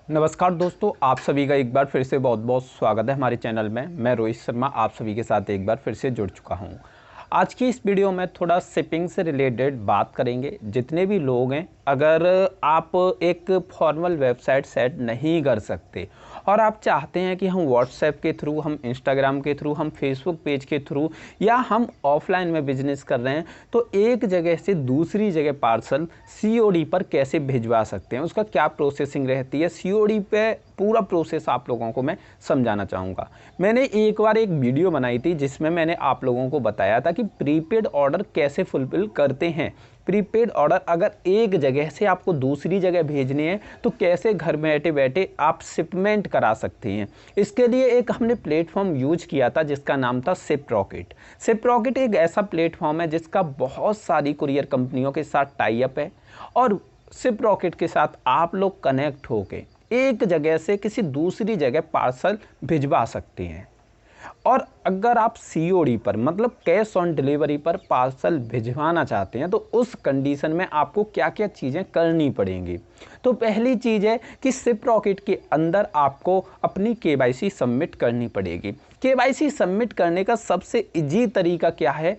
नमस्कार दोस्तों, आप सभी का एक बार फिर से बहुत बहुत स्वागत है हमारे चैनल में। मैं रोहित शर्मा आप सभी के साथ एक बार फिर से जुड़ चुका हूं। आज की इस वीडियो में थोड़ा शिपिंग से रिलेटेड बात करेंगे। जितने भी लोग हैं, अगर आप एक फॉर्मल वेबसाइट सेट नहीं कर सकते और आप चाहते हैं कि हम व्हाट्सएप के थ्रू, हम इंस्टाग्राम के थ्रू, हम फेसबुक पेज के थ्रू या हम ऑफलाइन में बिजनेस कर रहे हैं, तो एक जगह से दूसरी जगह पार्सल सीओडी पर कैसे भिजवा सकते हैं, उसका क्या प्रोसेसिंग रहती है, सीओडी पे पूरा प्रोसेस आप लोगों को मैं समझाना चाहूँगा। मैंने एक बार एक वीडियो बनाई थी जिसमें मैंने आप लोगों को बताया था कि प्रीपेड ऑर्डर कैसे फुलफिल करते हैं। प्रीपेड ऑर्डर अगर एक जगह से आपको दूसरी जगह भेजने हैं तो कैसे घर बैठे बैठे आप शिपमेंट करा सकते हैं। इसके लिए एक हमने प्लेटफॉर्म यूज किया था जिसका नाम था शिप रॉकेट। शिप रॉकेट एक ऐसा प्लेटफॉर्म है जिसका बहुत सारी कुरियर कंपनियों के साथ टाई अप है और शिप रॉकेट के साथ आप लोग कनेक्ट होके एक जगह से किसी दूसरी जगह पार्सल भिजवा सकते हैं। और अगर आप सीओडी पर मतलब कैश ऑन डिलीवरी पर पार्सल भिजवाना चाहते हैं तो उस कंडीशन में आपको क्या क्या चीज़ें करनी पड़ेंगी। तो पहली चीज़ है कि शिप रॉकेट के अंदर आपको अपनी केवाईसी सबमिट करनी पड़ेगी। केवाईसी सबमिट करने का सबसे इजी तरीका क्या है?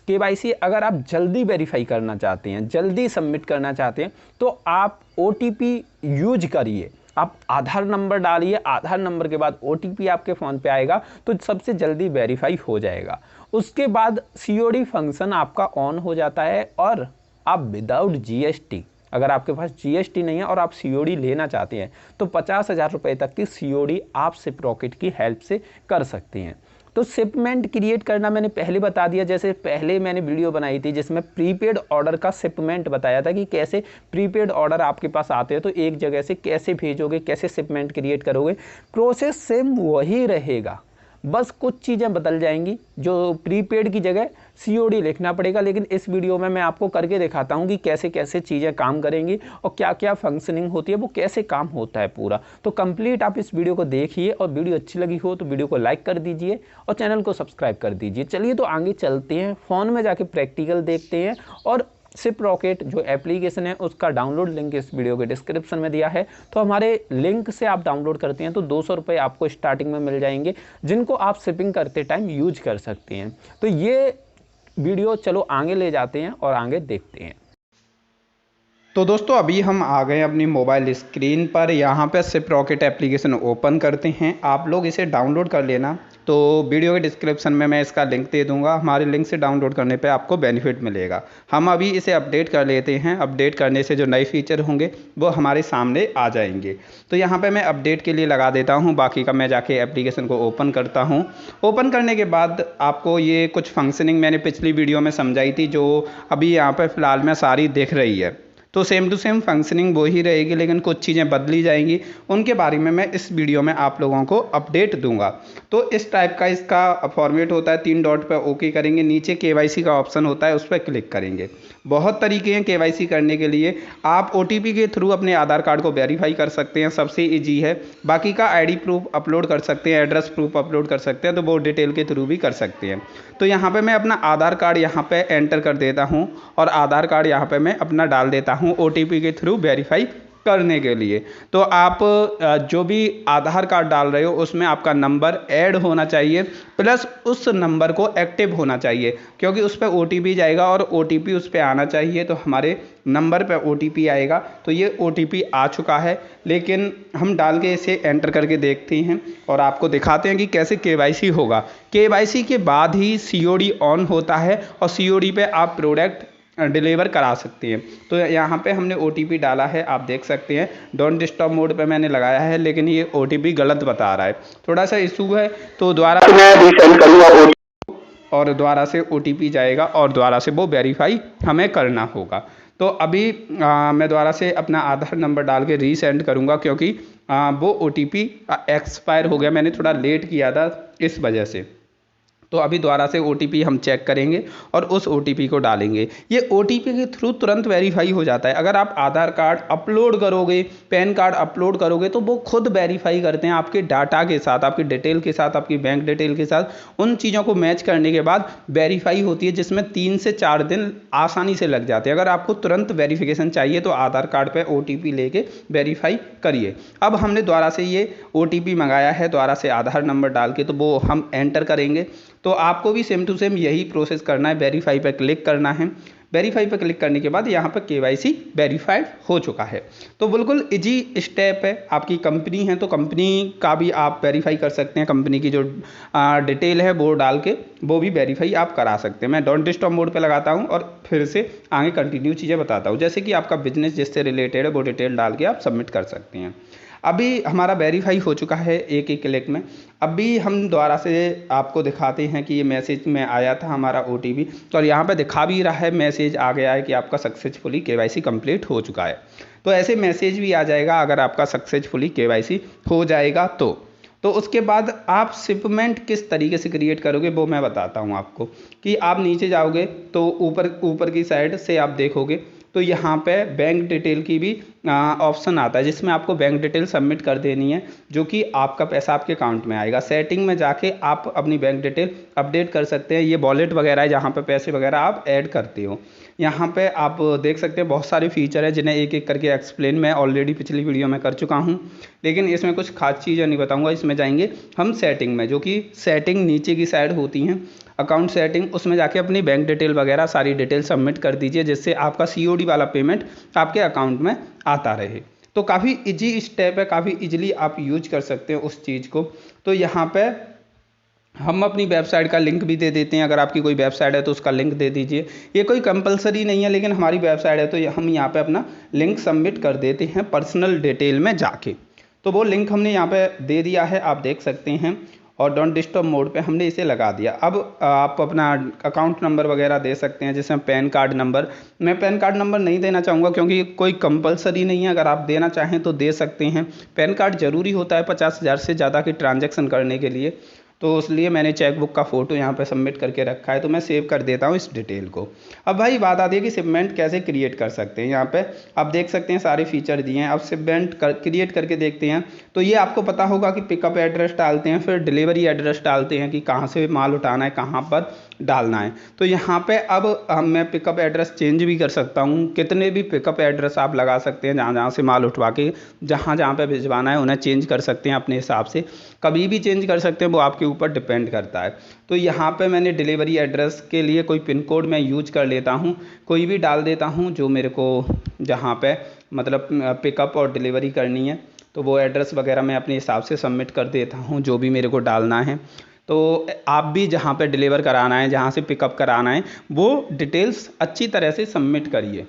केवाईसी अगर आप जल्दी वेरीफाई करना चाहते हैं, जल्दी सबमिट करना चाहते हैं, तो आप ओटीपी यूज करिए। आप आधार नंबर डालिए, आधार नंबर के बाद ओटीपी आपके फ़ोन पे आएगा तो सबसे जल्दी वेरीफाई हो जाएगा। उसके बाद सीओडी फंक्शन आपका ऑन हो जाता है और आप विदाउट जीएसटी, अगर आपके पास जीएसटी नहीं है और आप सीओडी लेना चाहते हैं तो 50,000 रुपये तक की सीओडी आप शिप रॉकेट की हेल्प से कर सकते हैं। तो शिपमेंट क्रिएट करना मैंने पहले बता दिया। जैसे पहले मैंने वीडियो बनाई थी जिसमें प्रीपेड ऑर्डर का शिपमेंट बताया था कि कैसे प्रीपेड ऑर्डर आपके पास आते हैं तो एक जगह से कैसे भेजोगे, कैसे शिपमेंट क्रिएट करोगे। प्रोसेस सेम वही रहेगा, बस कुछ चीज़ें बदल जाएंगी। जो प्रीपेड की जगह सीओडी लिखना पड़ेगा, लेकिन इस वीडियो में मैं आपको करके दिखाता हूँ कि कैसे कैसे चीज़ें काम करेंगी और क्या क्या फंक्शनिंग होती है, वो कैसे काम होता है पूरा। तो कंप्लीट आप इस वीडियो को देखिए और वीडियो अच्छी लगी हो तो वीडियो को लाइक कर दीजिए और चैनल को सब्सक्राइब कर दीजिए। चलिए तो आगे चलते हैं, फ़ोन में जाके प्रैक्टिकल देखते हैं। और शिप रॉकेट जो एप्लीकेशन है उसका डाउनलोड लिंक इस वीडियो के डिस्क्रिप्शन में दिया है, तो हमारे लिंक से आप डाउनलोड करते हैं तो 200 रुपये आपको स्टार्टिंग में मिल जाएंगे, जिनको आप शिपिंग करते टाइम यूज कर सकते हैं। तो ये वीडियो चलो आगे ले जाते हैं और आगे देखते हैं। तो दोस्तों अभी हम आ गए अपनी मोबाइल स्क्रीन पर। यहाँ पे शिप रॉकेट एप्लीकेशन ओपन करते हैं। आप लोग इसे डाउनलोड कर लेना, तो वीडियो के डिस्क्रिप्शन में मैं इसका लिंक दे दूंगा। हमारे लिंक से डाउनलोड करने पे आपको बेनिफिट मिलेगा। हम अभी इसे अपडेट कर लेते हैं। अपडेट करने से जो नए फीचर होंगे वो हमारे सामने आ जाएंगे। तो यहाँ पर मैं अपडेट के लिए लगा देता हूँ, बाकी का मैं जाके एप्लीकेशन को ओपन करता हूँ। ओपन करने के बाद आपको ये कुछ फंक्शनिंग मैंने पिछली वीडियो में समझाई थी, जो अभी यहाँ पर फ़िलहाल में सारी दिख रही है। तो सेम टू सेम फंक्शनिंग वो ही रहेगी, लेकिन कुछ चीज़ें बदली जाएंगी। उनके बारे में मैं इस वीडियो में आप लोगों को अपडेट दूंगा। तो इस टाइप का इसका फॉर्मेट होता है। 3 डॉट पे ओके करेंगे, नीचे केवाईसी का ऑप्शन होता है, उस पर क्लिक करेंगे। बहुत तरीके हैं केवाईसी करने के लिए। आप ओटीपी के थ्रू अपने आधार कार्ड को वेरीफाई कर सकते हैं, सबसे ईजी है। बाकी का आईडी प्रूफ अपलोड कर सकते हैं, एड्रेस प्रूफ अपलोड कर सकते हैं, तो वो डिटेल के थ्रू भी कर सकते हैं। तो यहाँ पे मैं अपना आधार कार्ड यहाँ पे एंटर कर देता हूँ और आधार कार्ड यहाँ पे मैं अपना डाल देता हूँ ओटीपी के थ्रू वेरीफाई करने के लिए। तो आप जो भी आधार कार्ड डाल रहे हो उसमें आपका नंबर ऐड होना चाहिए, प्लस उस नंबर को एक्टिव होना चाहिए, क्योंकि उस पर ओटीपी जाएगा और ओटीपी उस पर आना चाहिए। तो हमारे नंबर पे ओटीपी आएगा। तो ये ओटीपी आ चुका है, लेकिन हम डाल के इसे एंटर करके देखते हैं और आपको दिखाते हैं कि कैसे केवाईसी होगा। केवाईसी के बाद ही सीओडी ऑन होता है और सीओडी पे आप प्रोडक्ट डिलीवर करा सकते हैं। तो यहाँ पे हमने ओटीपी डाला है, आप देख सकते हैं। डोंट डिस्टर्ब मोड पे मैंने लगाया है, लेकिन ये ओटीपी गलत बता रहा है, थोड़ा सा इशू है। तो दोबारा मैं रीसेंड करूँगा और दोबारा से ओटीपी जाएगा और दोबारा से वो वेरीफाई हमें करना होगा। तो अभी मैं दोबारा से अपना आधार नंबर डाल के रीसेंड करूँगा, क्योंकि वो ओटीपी एक्सपायर हो गया, मैंने थोड़ा लेट किया था इस वजह से। तो अभी दोबारा से OTP हम चेक करेंगे और उस OTP को डालेंगे। ये OTP के थ्रू तुरंत वेरीफाई हो जाता है। अगर आप आधार कार्ड अपलोड करोगे, पैन कार्ड अपलोड करोगे तो वो खुद वेरीफाई करते हैं आपके डाटा के साथ, आपकी डिटेल के साथ, आपकी बैंक डिटेल के साथ। उन चीज़ों को मैच करने के बाद वेरीफाई होती है, जिसमें 3 से 4 दिन आसानी से लग जाते हैं। अगर आपको तुरंत वेरिफिकेशन चाहिए तो आधार कार्ड पर OTP लेके वेरीफाई करिए। अब हमने दोबारा से ये OTP मंगाया है, दोबारा से आधार नंबर डाल के तो वो हम एंटर करेंगे। तो आपको भी सेम टू सेम यही प्रोसेस करना है। वेरीफाई पर क्लिक करना है। वेरीफाई पर क्लिक करने के बाद यहाँ पर KYC वेरीफाइड हो चुका है। तो बिल्कुल इजी स्टेप है। आपकी कंपनी है तो कंपनी का भी आप वेरीफाई कर सकते हैं। कंपनी की जो डिटेल है वो डाल के वो भी वेरीफाई आप करा सकते हैं। मैं डोंट डिस्टर्ब मोड पे लगाता हूँ और फिर से आगे कंटिन्यू चीज़ें बताता हूँ। जैसे कि आपका बिजनेस जिससे रिलेटेड है वो डिटेल डाल के आप सबमिट कर सकते हैं। अभी हमारा वेरीफाई हो चुका है एक ही क्लिक में। अभी हम दोबारा से आपको दिखाते हैं कि ये मैसेज में आया था हमारा OTP, तो यहाँ पे दिखा भी रहा है, मैसेज आ गया है कि आपका सक्सेसफुली KYC कंप्लीट हो चुका है। तो ऐसे मैसेज भी आ जाएगा अगर आपका सक्सेसफुली KYC हो जाएगा तो उसके बाद आप शिपमेंट किस तरीके से क्रिएट करोगे वो मैं बताता हूँ आपको। कि आप नीचे जाओगे तो ऊपर की साइड से आप देखोगे तो यहाँ पे बैंक डिटेल की भी ऑप्शन आता है, जिसमें आपको बैंक डिटेल सबमिट कर देनी है, जो कि आपका पैसा आपके अकाउंट में आएगा। सेटिंग में जाके आप अपनी बैंक डिटेल अपडेट कर सकते हैं। ये वॉलेट वगैरह है जहाँ पे पैसे वगैरह आप ऐड करते हो। यहाँ पे आप देख सकते हैं बहुत सारे फीचर है जिन्हें एक एक करके एक्सप्लेन मैं ऑलरेडी पिछली वीडियो में कर चुका हूँ, लेकिन इसमें कुछ खास चीज़ें नहीं बताऊँगा। इसमें जाएंगे हम सेटिंग में, जो कि सेटिंग नीचे की साइड होती हैं, अकाउंट सेटिंग, उसमें जाके अपनी बैंक डिटेल वगैरह सारी डिटेल सबमिट कर दीजिए, जिससे आपका COD वाला पेमेंट आपके अकाउंट में आता रहे। तो काफ़ी इजी स्टेप है, काफ़ी इजीली आप यूज कर सकते हैं उस चीज़ को। तो यहाँ पे हम अपनी वेबसाइट का लिंक भी दे देते हैं। अगर आपकी कोई वेबसाइट है तो उसका लिंक दे दीजिए। ये कोई कंपलसरी नहीं है, लेकिन हमारी वेबसाइट है तो हम यहाँ पे अपना लिंक सबमिट कर देते हैं पर्सनल डिटेल में जाके। तो वो लिंक हमने यहाँ पे दे दिया है, आप देख सकते हैं, और डोंट डिस्टर्ब मोड पे हमने इसे लगा दिया। अब आप अपना अकाउंट नंबर वगैरह दे सकते हैं, जैसे पैन कार्ड नंबर। मैं पैन कार्ड नंबर नहीं देना चाहूँगा क्योंकि कोई कंपलसरी नहीं है, अगर आप देना चाहें तो दे सकते हैं। पैन कार्ड ज़रूरी होता है 50,000 से ज़्यादा की ट्रांजैक्शन करने के लिए, तो इसलिए मैंने चेकबुक का फ़ोटो यहाँ पे सबमिट करके रखा है, तो मैं सेव कर देता हूँ इस डिटेल को। अब भाई बात आती है कि शिपमेंट कैसे क्रिएट कर सकते हैं। यहाँ पे आप देख सकते हैं सारे फीचर दिए हैं। अब शिपमेंट क्रिएट करके देखते हैं। तो ये आपको पता होगा कि पिकअप एड्रेस डालते हैं, फिर डिलीवरी एड्रेस डालते हैं कि कहाँ से माल उठाना है, कहाँ पर डालना है। तो यहाँ पे अब मैं पिकअप एड्रेस चेंज भी कर सकता हूँ। कितने भी पिकअप एड्रेस आप लगा सकते हैं, जहाँ जहाँ से माल उठवा के जहाँ पे भिजवाना है उन्हें चेंज कर सकते हैं अपने हिसाब से। कभी भी चेंज कर सकते हैं, वो आपके ऊपर डिपेंड करता है। तो यहाँ पे मैंने डिलीवरी एड्रेस के लिए कोई पिन कोड मैं यूज कर लेता हूँ, कोई भी डाल देता हूँ जो मेरे को जहाँ पे मतलब पिकअप और डिलीवरी करनी है। तो वो एड्रेस वगैरह मैं अपने हिसाब से सबमिट कर देता हूँ जो भी मेरे को डालना है। तो आप भी जहाँ पे डिलीवर कराना है, जहाँ से पिकअप कराना है, वो डिटेल्स अच्छी तरह से सबमिट करिए।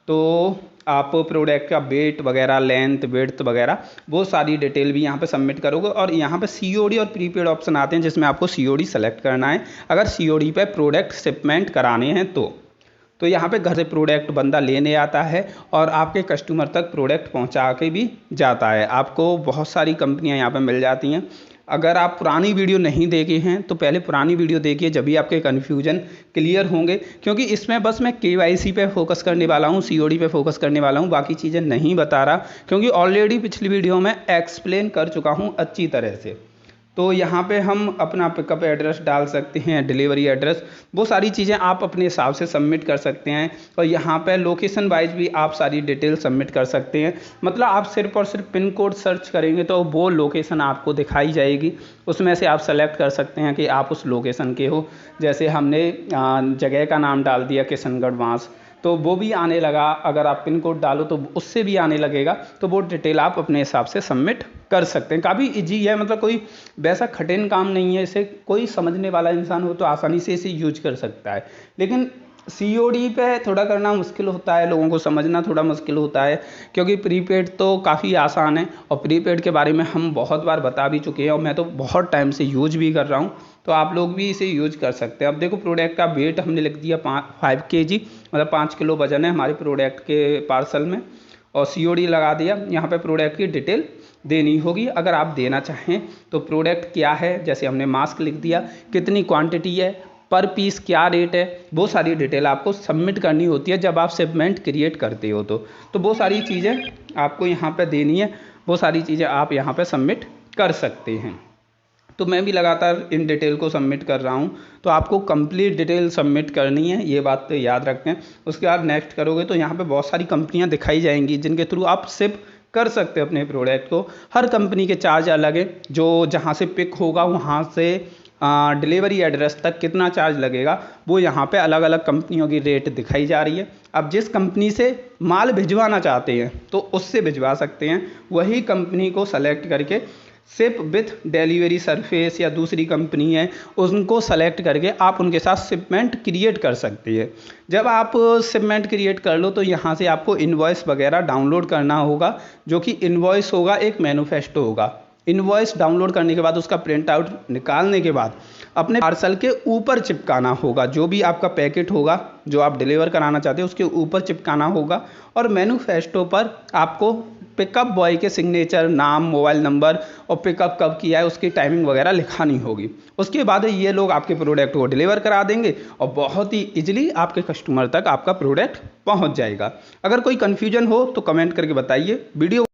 तो आप प्रोडक्ट का वेट वगैरह, लेंथ, विड्थ वगैरह वो सारी डिटेल भी यहाँ पे सबमिट करोगे। और यहाँ पे COD और प्रीपेड ऑप्शन आते हैं, जिसमें आपको COD सेलेक्ट करना है अगर COD पे प्रोडक्ट शिपमेंट कराने हैं तो यहाँ पे घर से प्रोडक्ट बंदा लेने आता है और आपके कस्टमर तक प्रोडक्ट पहुँचा के भी जाता है। आपको बहुत सारी कंपनियाँ यहाँ पे मिल जाती हैं। अगर आप पुरानी वीडियो नहीं देखे हैं तो पहले पुरानी वीडियो देखिए, जब भी आपके कन्फ्यूजन क्लियर होंगे। क्योंकि इसमें बस मैं KYC पे फोकस करने वाला हूँ, COD पे फोकस करने वाला हूँ, बाकी चीज़ें नहीं बता रहा, क्योंकि ऑलरेडी पिछली वीडियो में एक्सप्लेन कर चुका हूँ अच्छी तरह से। तो यहाँ पे हम अपना पिकअप एड्रेस डाल सकते हैं, डिलीवरी एड्रेस, वो सारी चीज़ें आप अपने हिसाब से सबमिट कर सकते हैं। और यहाँ पे लोकेशन वाइज भी आप सारी डिटेल सबमिट कर सकते हैं। मतलब आप सिर्फ और सिर्फ पिन कोड सर्च करेंगे तो वो लोकेशन आपको दिखाई जाएगी, उसमें से आप सेलेक्ट कर सकते हैं कि आप उस लोकेशन के हो। जैसे हमने जगह का नाम डाल दिया किशनगढ़ वास, तो वो भी आने लगा। अगर आप पिन कोड डालो तो उससे भी आने लगेगा। तो वो डिटेल आप अपने हिसाब से सबमिट कर सकते हैं। काफ़ी इजी है, मतलब कोई वैसा कठिन काम नहीं है। इसे कोई समझने वाला इंसान हो तो आसानी से इसे यूज कर सकता है। लेकिन COD पे थोड़ा करना मुश्किल होता है, लोगों को समझना थोड़ा मुश्किल होता है, क्योंकि प्रीपेड तो काफ़ी आसान है और प्रीपेड के बारे में हम बहुत बार बता भी चुके हैं और मैं तो बहुत टाइम से यूज भी कर रहा हूँ। तो आप लोग भी इसे यूज कर सकते हैं। अब देखो प्रोडक्ट का वेट हमने लिख दिया 5 kg, मतलब 5 किलो वजन है हमारे प्रोडक्ट के पार्सल में, और COD लगा दिया। यहाँ पे प्रोडक्ट की डिटेल देनी होगी। अगर आप देना चाहें तो प्रोडक्ट क्या है, जैसे हमने मास्क लिख दिया, कितनी क्वांटिटी है, पर पीस क्या रेट है, वो सारी डिटेल आपको सबमिट करनी होती है जब आप शिपमेंट क्रिएट करते हो। तो वो सारी चीज़ें आपको यहाँ पे देनी है, वो सारी चीज़ें आप यहाँ पे सबमिट कर सकते हैं। तो मैं भी लगातार इन डिटेल को सबमिट कर रहा हूँ, तो आपको कंप्लीट डिटेल सबमिट करनी है, ये बात तो याद रखें। उसके बाद नेक्स्ट करोगे तो यहाँ पे बहुत सारी कंपनियाँ दिखाई जाएंगी जिनके थ्रू आप शिप कर सकते हो अपने प्रोडक्ट को। हर कंपनी के चार्ज अलग है, जो जहाँ से पिक होगा वहाँ से डिलीवरी एड्रेस तक कितना चार्ज लगेगा वो यहाँ पे अलग अलग कंपनियों की रेट दिखाई जा रही है। अब जिस कंपनी से माल भिजवाना चाहते हैं तो उससे भिजवा सकते हैं, वही कंपनी को सेलेक्ट करके शिप विथ डिलीवरी सर्विस या दूसरी कंपनी है उनको सेलेक्ट करके आप उनके साथ शिपमेंट क्रिएट कर सकती है। जब आप शिपमेंट क्रिएट कर लो तो यहाँ से आपको इनवॉइस वगैरह डाउनलोड करना होगा, जो कि इनवॉइस होगा एक मैन्युफैक्चर होगा। इनवॉइस डाउनलोड करने के बाद उसका प्रिंट आउट निकालने के बाद अपने पार्सल के ऊपर चिपकाना होगा, जो भी आपका पैकेट होगा जो आप डिलीवर कराना चाहते हैं उसके ऊपर चिपकाना होगा। और मैन्युफैक्चर पर आपको पिकअप बॉय के सिग्नेचर, नाम, मोबाइल नंबर और पिकअप कब किया है उसकी टाइमिंग वगैरह लिखानी होगी। उसके बाद ये लोग आपके प्रोडक्ट को डिलीवर करा देंगे और बहुत ही ईजिली आपके कस्टमर तक आपका प्रोडक्ट पहुंच जाएगा। अगर कोई कन्फ्यूजन हो तो कमेंट करके बताइए। वीडियो